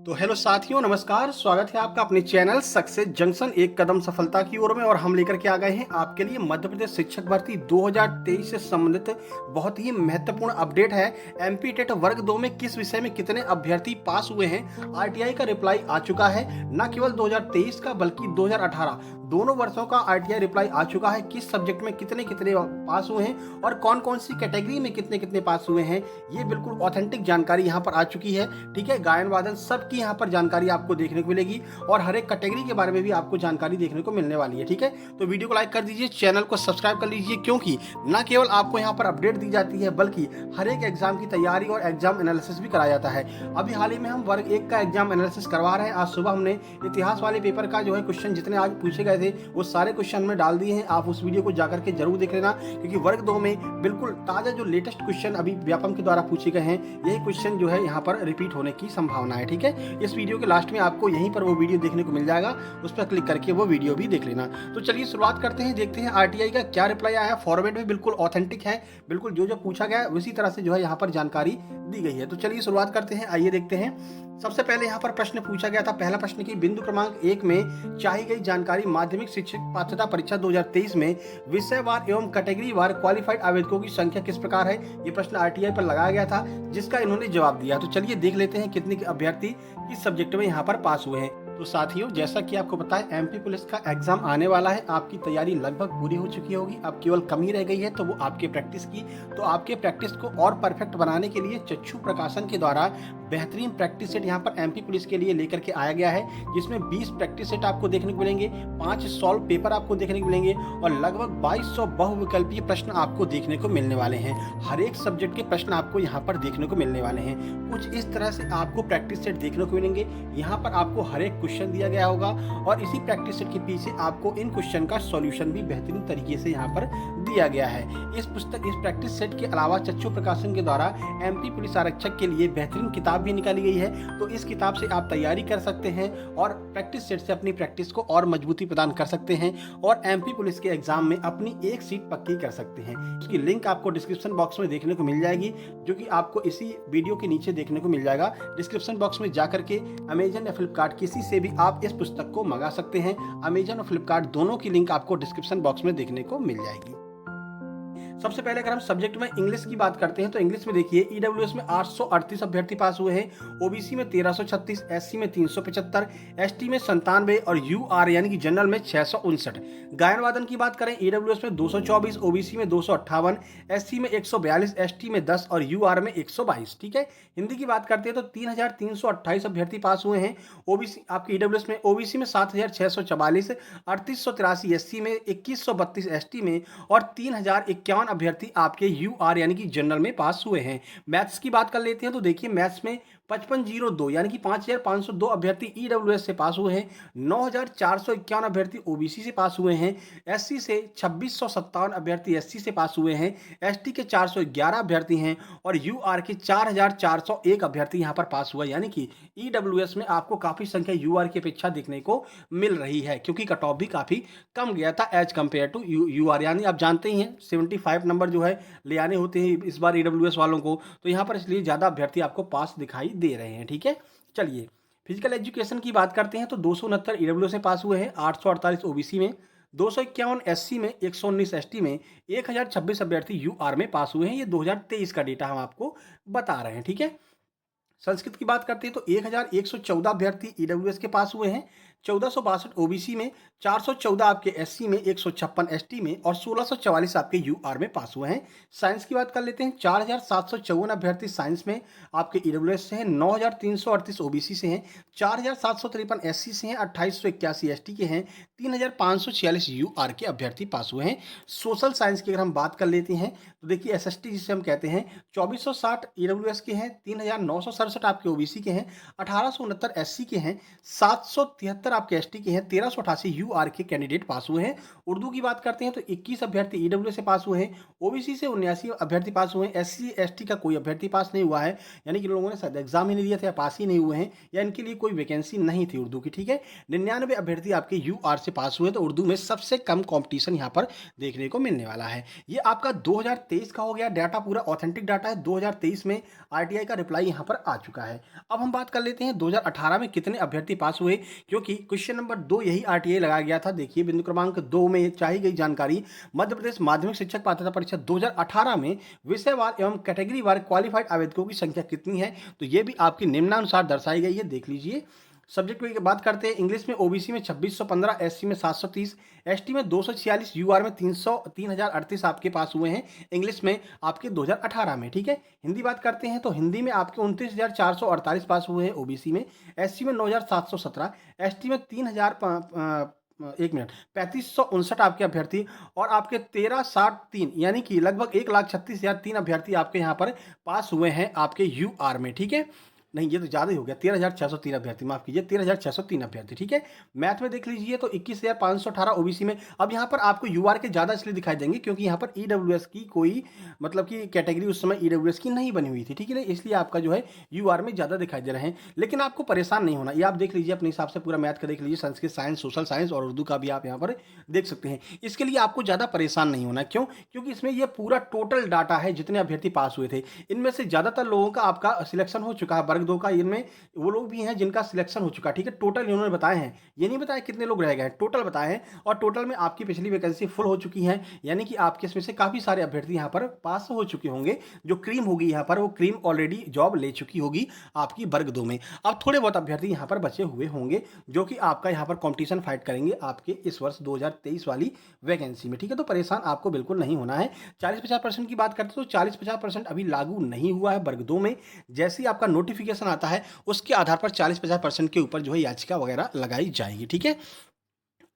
तो हेलो साथियों, नमस्कार। स्वागत है आपका अपने चैनल सक्सेस जंक्शन एक कदम सफलता की ओर में। और हम लेकर के आ गए हैं आपके लिए मध्य प्रदेश शिक्षक भर्ती 2023 से संबंधित बहुत ही महत्वपूर्ण अपडेट है। एमपी टेट वर्ग 2 में किस विषय में कितने अभ्यर्थी पास हुए हैं। आरटीआई का रिप्लाई आ चुका है, न केवल 2023 का बल्कि 2018 दोनों वर्षों का आरटीआई रिप्लाई आ चुका है। किस सब्जेक्ट में कितने कितने पास हुए हैं और कौन कौन सी कैटेगरी में कितने कितने पास हुए हैं, ये बिल्कुल ऑथेंटिक जानकारी यहाँ पर आ चुकी है। ठीक है, गायन वादन सबकी यहाँ पर जानकारी आपको देखने को मिलेगी और हर एक कैटेगरी के बारे में भी आपको जानकारी देखने को मिलने वाली है। ठीक है, तो वीडियो को लाइक कर दीजिए, चैनल को सब्सक्राइब कर लीजिए, क्योंकि न केवल आपको यहाँ पर अपडेट दी जाती है बल्कि हर एक एग्जाम की तैयारी और एग्जाम एनालिसिस भी कराया जाता है। अभी हाल ही में हम वर्ग 1 का एग्जाम एनालिसिस करवा रहे हैं। आज सुबह हमने इतिहास वाले पेपर का जो है क्वेश्चन जितने आज पूछे गए थे वो सारे क्वेश्चन हमने डाल दिए हैं। आप उस वीडियो को जाकर के जरूर देख लेना, क्योंकि वर्ग 2 में बिल्कुल ताजा जो लेटेस्ट क्वेश्चन अभी व्यापम के द्वारा पूछे गए हैं, यही क्वेश्चन जो है यहाँ पर रिपीट होने की संभावना है। ठीक है, इस वीडियो के लास्ट में आपको यहीं पर वो वीडियो देखने को मिल जाएगा, उस पर क्लिक करके वो वीडियो भी देख लेना। तो चलिए शुरुआत करते हैं, देखते हैं आरटीआई का क्या रिप्लाई आया। फॉर्मेट भी बिल्कुल ऑथेंटिक है, बिल्कुल जो जो पूछा गया है उसी तरह से जो है यहाँ पर जानकारी दी गई है। तो चलिए शुरुआत करते हैं, आइए देखते हैं। सबसे पहले यहाँ पर प्रश्न पूछा गया था। पहला प्रश्न की बिंदु क्रमांक 1 में चाही गई जानकारी माध्यमिक शिक्षक पात्रता परीक्षा 2023 में विषयवार एवं कैटेगरी वार क्वालिफाइड आवेदकों की संख्या किस प्रकार है। ये प्रश्न आरटीआई पर लगाया गया था, जिसका इन्होंने जवाब दिया। तो चलिए देख लेते हैं कितने अभ्यर्थी किस सब्जेक्ट में यहाँ पर पास हुए हैं। तो साथियों, जैसा कि आपको पता है एमपी पुलिस का एग्जाम आने वाला है। आपकी तैयारी लगभग पूरी हो चुकी होगी, अब केवल कमी रह गई है तो वो आपके प्रैक्टिस की। तो आपके प्रैक्टिस को और परफेक्ट बनाने के लिए चक्षु प्रकाशन के द्वारा बेहतरीन प्रैक्टिस सेट यहाँ पर एमपी पुलिस के लिए लेकर के आया गया है, जिसमें 20 प्रैक्टिस सेट आपको देखने को मिलेंगे, 5 सॉल्व पेपर आपको देखने को मिलेंगे और लगभग 2200 बहुविकल्पीय प्रश्न आपको देखने को मिलने वाले हैं। हर एक सब्जेक्ट के प्रश्न आपको यहाँ पर देखने को मिलने वाले हैं। कुछ इस तरह से आपको प्रैक्टिस सेट देखने को मिलेंगे। यहाँ पर आपको हर एक क्वेश्चन दिया गया होगा और इसी प्रैक्टिस सेट के पीछे आपको इन क्वेश्चन का सॉल्यूशन भी बेहतरीन तरीके से यहाँ पर दिया गया है। इस प्रैक्टिस सेट के अलावा चक्षु प्रकाशन के द्वारा एमपी पुलिस आरक्षक के लिए बेहतरीन किताब भी निकाली गई है। तो इस किताब से आप तैयारी कर सकते हैं और प्रैक्टिस सेट से अपनी प्रैक्टिस को और मजबूती प्रदान कर सकते हैं और एमपी पुलिस के एग्जाम में अपनी एक सीट पक्की कर सकते हैं। उसकी लिंक आपको डिस्क्रिप्शन बॉक्स में देखने को मिल जाएगी, जो कि आपको इसी वीडियो के नीचे देखने को मिल जाएगा। डिस्क्रिप्शन बॉक्स में जाकर के अमेजन या फ्लिपकार्ट किसी से भी आप इस पुस्तक को मंगा सकते हैं। अमेजन और फ्लिपकार्ट दोनों की लिंक आपको डिस्क्रिप्शन बॉक्स में देखने को मिल जाएगी। सबसे पहले अगर हम सब्जेक्ट में इंग्लिश की बात करते हैं तो इंग्लिश में देखिए ईडब्ल्यूएस में 838 अभ्यर्थी पास हुए हैं, ओबीसी में 1336, एससी में 375, एसटी में 97 और यूआर यानी कि जनरल में 659। गायन वादन की बात करें ईडब्ल्यूएस में 224, ओबीसी में 258, एससी में 142, एसटी में 10 और यूआर में 122। ठीक है, हिंदी की बात करते हैं तो 3328 अभ्यर्थी पास हुए हैं। ओबीसी आपके ईडब्ल्यूएस में ओबीसी में 7644, 3883 एससी में 2132 एसटी में और 3051 अभ्यर्थी आपके यूआर यानी कि जनरल में पास हुए हैं। मैथ्स की बात कर लेते हैं तो देखिए मैथ्स में 5502 यानी कि 5502 अभ्यर्थी ईडब्ल्यूएस से पास हुए हैं, 9451 अभ्यर्थी ओबीसी से पास हुए हैं, एससी से 2657 अभ्यर्थी एससी से पास हुए हैं, एसटी के 411 अभ्यर्थी हैं और यूआर के 4401 अभ्यर्थी यहां पर पास हुआ। यानी कि ईडब्ल्यूएस में आपको काफी संख्या यूआर की अपेक्षा देखने को मिल रही है, क्योंकि कट ऑफ भी काफी कम गया था एज कंपेयर टू यूआर। यानी आप जानते ही हैं 75 नंबर जो है ले आने होते हैं इस बार ईडब्ल्यूएस वालों को, तो यहाँ पर इसलिए ज़्यादा अभ्यर्थी आपको पास दिखाई दे रहे हैं। ठीक है, चलिए फिजिकल एजुकेशन की बात करते हैं तो 269 ईडब्ल्यूएस से पास हुए हैं, 848 ओबीसी में, 251 एससी में, 119 एसटी में, 1026 अभ्यर्थी यूआर में पास हुए हैं। ये 2023 का डेटा हम आपको बता रहे हैं। ठीक है, संस्कृत की बात करते हैं तो 1114 अभ्यर्थी ईडब्ल्यूएस के पास हुए हैं, 1462 ओबीसी में, 414 आपके एससी में, 156 एसटी में और 1644 आपके यूआर में पास हुए हैं। साइंस की बात कर लेते हैं, 4754 अभ्यर्थी साइंस में आपके ईडब्ल्यूएस से हैं, 9338 ओबीसी से हैं, 4753 एससी से हैं, 2881 एसटी के हैं, 3546 यूआर के अभ्यर्थी पास हुए हैं। सोशल साइंस की अगर हम बात कर लेते हैं तो देखिए एसएसटी जिसे हम कहते हैं 2460 ईडब्ल्यूएस के हैं, 3967 आपके ओबीसी के हैं, 1869 एससी के हैं, 773 सर आपके एसटी के हैं 1388 यूआर के कैंडिडेट पास हुए हैं। उर्दू की बात करते हैं तो 21 अभ्यर्थी ईडब्ल्यू से पास हुए हैं। ओबीसी से 79 अभ्यर्थी पास हुए हैं। एससी एसटी का कोई अभ्यर्थी पास नहीं हुआ है, यानी कि लोगों ने शायद एग्जाम ही नहीं दिया था या पास ही नहीं हुए हैं, या इनके लिए कोई वैकेंसी नहीं थी उर्दू की। ठीक है, 99 अभ्यर्थी आपके यूआर से पास हुए, तो उर्दू में सबसे कम कॉम्पिटिशन यहाँ पर देखने को मिलने वाला है। ये आपका 2023 का हो गया डाटा, पूरा ऑथेंटिक डाटा है। 2023 में आरटीआई का रिप्लाई यहाँ पर आ चुका है। अब हम बात कर लेते हैं 2018 में कितने अभ्यर्थी पास हुए, क्योंकि क्वेश्चन नंबर 2 यही आरटीआई लगाया गया था। देखिए बिंदु क्रमांक 2 में चाही गई जानकारी, मध्य प्रदेश माध्यमिक शिक्षक पात्रता परीक्षा 2018 में विषयवार एवं कैटेगरी वार क्वालिफाइड आवेदकों की संख्या कितनी है, तो ये भी आपकी निम्नानुसार दर्शाई गई है, देख लीजिए। सब्जेक्ट की बात करते हैं, इंग्लिश में ओबीसी में 2615, एससी में 730, एसटी में 246, यूआर में 3038 आपके पास हुए हैं इंग्लिश में आपके 2018 में। ठीक है, हिंदी बात करते हैं तो हिंदी में आपके 29,448 पास हुए हैं ओबीसी में, एससी में 9,717, एसटी में 3559 आपके अभ्यर्थी, और आपके 1363 यानी कि लगभग 1,36,003 अभ्यर्थी आपके यहाँ पर पास हुए हैं आपके यूआर में। ठीक है, नहीं ये तो ज़्यादा ही हो गया, 13,603 अभ्यर्थी, माफ कीजिए 13,603 अभ्यर्थी। ठीक है, मैथ में देख लीजिए तो 21,518 ओबीसी में। अब यहाँ पर आपको यूआर के ज़्यादा इसलिए दिखाई देंगे क्योंकि यहाँ पर ईडब्ल्यूएस की कोई मतलब कि कैटेगरी उस समय ईडब्ल्यूएस की नहीं बनी हुई थी। ठीक है, इसलिए आपका जो है यूआर में ज़्यादा दिखाई दे रहे हैं, लेकिन आपको परेशान नहीं होना। ये आप देख लीजिए अपने हिसाब से, पूरा मैथ का देख लीजिए, संस्कृत, साइंस, सोशल साइंस और उर्दू का भी आप यहाँ पर देख सकते हैं। इसके लिए आपको ज़्यादा परेशान नहीं होना। क्यों? क्योंकि इसमें ये पूरा टोटल डाटा है जितने अभ्यर्थी पास हुए थे। इनमें से ज़्यादातर लोगों का आपका सिलेक्शन हो चुका है वर्ग 2 का। इनमें वो लोग भी हैं जिनका सिलेक्शन हो चुका है। ठीक है, टोटल इन्होंने बताए हैं, ये नहीं बताया कितने लोग रह गए हैं, टोटल बताए हैं। और टोटल में आपकी पिछली वैकेंसी फुल हो चुकी है, यानी कि आपके इसमें से काफ़ी सारे अभ्यर्थी यहाँ पर पास हो चुके होंगे। जो क्रीम होगी यहाँ पर, वो क्रीम ऑलरेडी जॉब ले चुकी होगी आपकी वर्ग 2 में। अब थोड़े बहुत अभ्यर्थी यहाँ पर बचे हुए होंगे जो कि आपका यहाँ पर कॉम्पिटिशन फाइट करेंगे आपके इस वर्ष 2023 वाली वैकेंसी में। ठीक है, तो परेशान आपको बिल्कुल नहीं होना है। 40-50% की बात करते तो 40-50% अभी लागू नहीं हुआ है वर्ग 2 में। जैसे ही आपका नोटिफिकेशन आता है उसके आधार पर 40-50% के ऊपर जो है याचिका वगैरह लगाई जाएगी। ठीक है,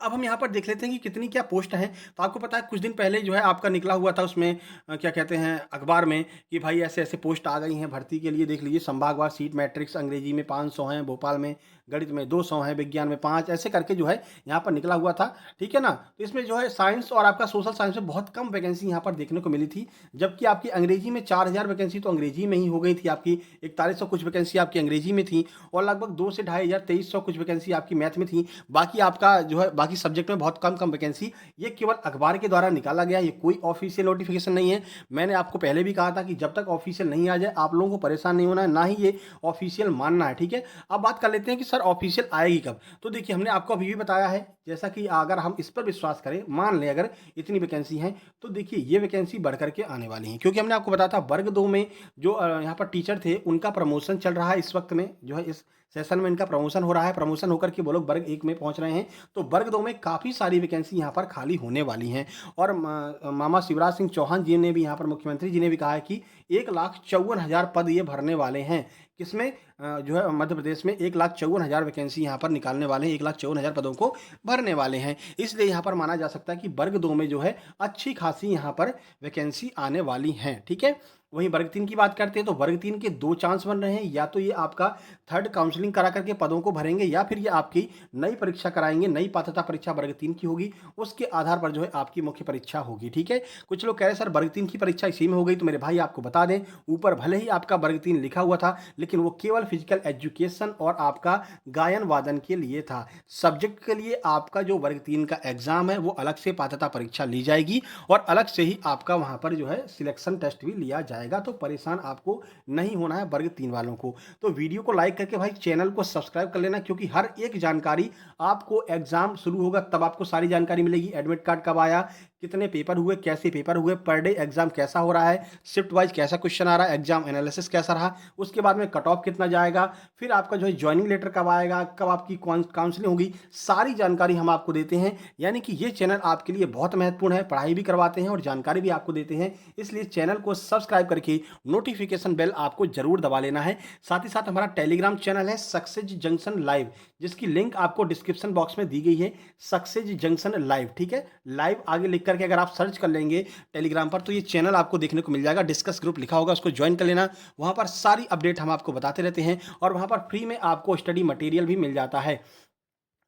अब हम यहाँ पर देख लेते हैं कि कितनी क्या पोस्ट हैं। तो आपको पता है कुछ दिन पहले जो है आपका निकला हुआ था उसमें क्या कहते हैं अखबार में कि भाई ऐसे ऐसे पोस्ट आ गई हैं भर्ती के लिए। देख लीजिए, संभागवार सीट मैट्रिक्स अंग्रेजी में 500 हैं, भोपाल में गणित में 200 हैं, विज्ञान में 5, ऐसे करके जो है यहाँ पर निकला हुआ था। ठीक है ना, तो इसमें जो है साइंस और आपका सोशल साइंस में बहुत कम वैकेंसी यहाँ पर देखने को मिली थी, जबकि आपकी अंग्रेजी में 4,000 वैकेंसी तो अंग्रेजी में ही हो गई थी आपकी। 4100 कुछ वैकेंसी आपकी अंग्रेजी में थी, और लगभग 2 से 2,500 2300 कुछ वैकेंसी आपकी मैथ में थी। बाकी आपका जो है बाकी सब्जेक्ट में बहुत कम वैकेंसी। ये केवल अखबार के द्वारा निकाला गया, ये कोई ऑफिशियल नोटिफिकेशन नहीं है। मैंने आपको पहले भी कहा था कि जब तक ऑफिशियल नहीं आ जाए आप लोगों को परेशान नहीं होना है, ना ही ये ऑफिशियल मानना है। ठीक है, अब बात कर लेते हैं कि सर ऑफिशियल आएगी कब। तो देखिए, हमने आपको अभी भी बताया है, जैसा कि अगर हम इस पर विश्वास करें, मान लें अगर इतनी वैकेंसी है, तो देखिए ये वैकेंसी बढ़ करके आने वाली है। क्योंकि हमने आपको बताया था वर्ग 2 में जो यहाँ पर टीचर थे उनका प्रमोशन चल रहा है इस वक्त में, जो है इस सेशन में इनका प्रमोशन हो रहा है। प्रमोशन होकर के वो लोग वर्ग 1 में पहुंच रहे हैं, तो वर्ग 2 में काफ़ी सारी वैकेंसी यहाँ पर खाली होने वाली हैं। और मामा शिवराज सिंह चौहान जी ने भी यहाँ पर, मुख्यमंत्री जी ने भी कहा है कि 1,54,000 पद ये भरने वाले हैं। किसमें? जो है मध्य प्रदेश में 1,54,000 वैकेंसी यहाँ पर निकालने वाले हैं, 1,54,000 पदों को भरने वाले हैं। इसलिए यहाँ पर माना जा सकता है कि वर्ग 2 में जो है अच्छी खासी यहाँ पर वैकेंसी आने वाली हैं। ठीक है, वहीं वर्ग 3 की बात करते हैं तो वर्ग 3 के 2 चांस बन रहे हैं, या तो ये आपका थर्ड काउंसलिंग करा करके पदों को भरेंगे, या फिर ये आपकी नई परीक्षा कराएंगे। नई पात्रता परीक्षा वर्ग 3 की होगी, उसके आधार पर जो है आपकी मुख्य परीक्षा होगी। ठीक है, कुछ लोग कह रहे हैं सर वर्ग 3 की परीक्षा इसी में हो गई, तो मेरे भाई आपको बता दें, ऊपर भले ही आपका वर्ग 3 लिखा हुआ था, लेकिन वो केवल फिजिकल एजुकेशन और आपका गायन वादन के लिए था। सब्जेक्ट के लिए आपका जो वर्ग 3 का एग्जाम है वो अलग से पात्रता परीक्षा ली जाएगी, और अलग से ही आपका वहां पर जो है सिलेक्शन टेस्ट भी लिया जाएगा। तो परेशान आपको नहीं होना है वर्ग 3 वालों को। तो वीडियो को लाइक करके भाई चैनल को सब्सक्राइब कर लेना, क्योंकि हर एक जानकारी आपको, एग्जाम शुरू होगा तब आपको सारी जानकारी मिलेगी। एडमिट कार्ड कब आया, कितने पेपर हुए, कैसे पेपर हुए, पर डे एग्जाम कैसा हो रहा है, शिफ्ट वाइज कैसा क्वेश्चन आ रहा है, एग्जाम एनालिसिस कैसा रहा, उसके बाद में कट ऑफ कितना जाएगा, फिर आपका जो है ज्वाइनिंग लेटर कब आएगा, कब आपकी काउंसलिंग होगी, सारी जानकारी हम आपको देते हैं। यानी कि ये चैनल आपके लिए बहुत महत्वपूर्ण है, पढ़ाई भी करवाते हैं और जानकारी भी आपको देते हैं। इसलिए चैनल को सब्सक्राइब करके नोटिफिकेशन बेल आपको जरूर दबा लेना है। साथ ही साथ हमारा टेलीग्राम चैनल है सक्सेस जंक्शन लाइव, जिसकी लिंक आपको डिस्क्रिप्शन बॉक्स में दी गई है, सक्सेस जंक्शन लाइव। ठीक है, लाइव आगे लिख करके अगर आप सर्च कर लेंगे टेलीग्राम पर तो ये चैनल आपको देखने को मिल जाएगा। डिस्कस ग्रुप लिखा होगा, उसको ज्वाइन कर लेना। वहां पर सारी अपडेट हम आपको बताते रहते हैं, और वहां पर फ्री में आपको स्टडी मटेरियल भी मिल जाता है।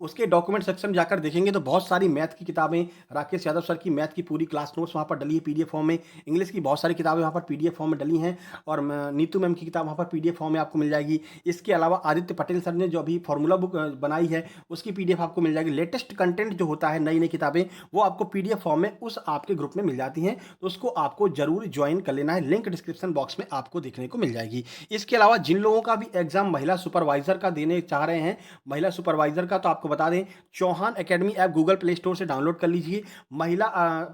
उसके डॉक्यूमेंट सेक्शन में जाकर देखेंगे तो बहुत सारी मैथ की किताबें, राकेश यादव सर की मैथ की पूरी क्लास नोट्स वहाँ पर डली है पीडीएफ फॉर्म में। इंग्लिश की बहुत सारी किताबें वहाँ पर पीडीएफ फॉर्म में डली हैं और नीतू मैम की किताब वहाँ पर पीडीएफ फॉर्म में आपको मिल जाएगी। इसके अलावा आदित्य पटेल सर ने जो अभी फॉर्मूला बुक बनाई है उसकी पीडीएफ आपको मिल जाएगी। लेटेस्ट कंटेंट जो होता है, नई नई किताबें, वो आपको पीडीएफ फॉर्म में उस आपके ग्रुप में मिल जाती हैं, तो उसको आपको जरूर ज्वाइन कर लेना है। लिंक डिस्क्रिप्शन बॉक्स में आपको देखने को मिल जाएगी। इसके अलावा जिन लोगों का भी एग्जाम महिला सुपरवाइजर का देने चाह रहे हैं, महिला सुपरवाइजर का, तो आपको बता दें Chauhan academy app Google Play Store से डाउनलोड कर लीजिए। महिला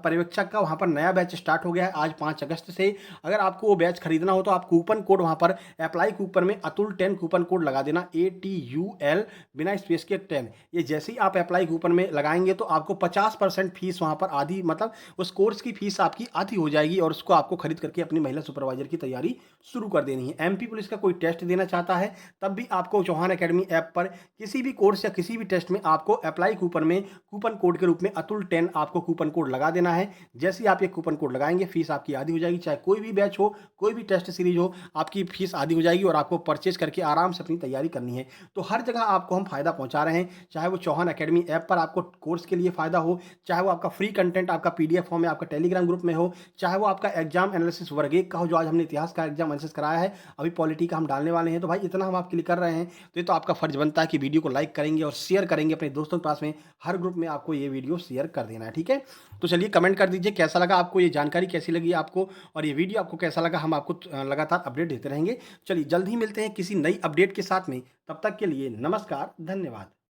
पर्यवेक्षक का वहाँ पर नया बैच स्टार्ट हो गया है आज 5 अगस्त से। अगर आपको वो बैच खरीदना हो तो आप कूपन कोड वहाँ पर अप्लाई कूपन में अतुल 10 कूपन कोड लगा देना, ATUL बिना स्पेस के 10। ये जैसे ही आप अप्लाई कूपन में लगाएंगे तो आपको 50% फीस वहाँ पर आधी, मतलब उस कोर्स की फीस आपकी आधी हो जाएगी और उसको आपको खरीद करके अपनी महिला सुपरवाइजर की तैयारी शुरू कर देनी है। MP पुलिस का कोई टेस्ट देना चाहता है तब भी आपको चौहान एकेडमी ऐप पर किसी भी कोर्स या किसी भी टेस्ट में आपको अप्लाई कूपन में कूपन कोड के रूप में अतुल 10 आपको कूपन कोड लगा देना है। जैसे ही आप ये कूपन कोड लगाएंगे फीस आपकी आधी हो जाएगी। चाहे कोई भी बैच हो, कोई भी टेस्ट सीरीज हो, आपकी फीस आधी हो जाएगी और आपको परचेज करके आराम से अपनी तैयारी करनी है। तो हर जगह आपको हम फायदा पहुंचा रहे हैं, चाहे वो चौहान एकेडमी ऐप पर आपको कोर्स के लिए फायदा हो, चाहे वो आपका फ्री कंटेंट आपका पीडीएफ फॉर्म में आपका टेलीग्राम ग्रुप में हो, चाहे वो आपका एग्जाम एनालिसिस वर्ग 1 का हो, जो आज हमने इतिहास का एग्जाम एनालिसिस कराया है, अभी पॉलिटी का हम डालने वाले हैं। तो भाई इतना हम आपके लिए कर रहे हैं तो ये तो आपका फर्ज बनता है कि वीडियो को लाइक करेंगे और शेयर करेंगे अपने दोस्तों के पास में। हर ग्रुप में आपको ये वीडियो शेयर कर देना है, ठीक है। तो चलिए कमेंट कर दीजिए कैसा लगा आपको, ये जानकारी कैसी लगी आपको और ये वीडियो आपको कैसा लगा। हम आपको लगातार अपडेट देते रहेंगे। चलिए जल्द ही मिलते हैं किसी नई अपडेट के साथ में, तब तक के लिए नमस्कार, धन्यवाद।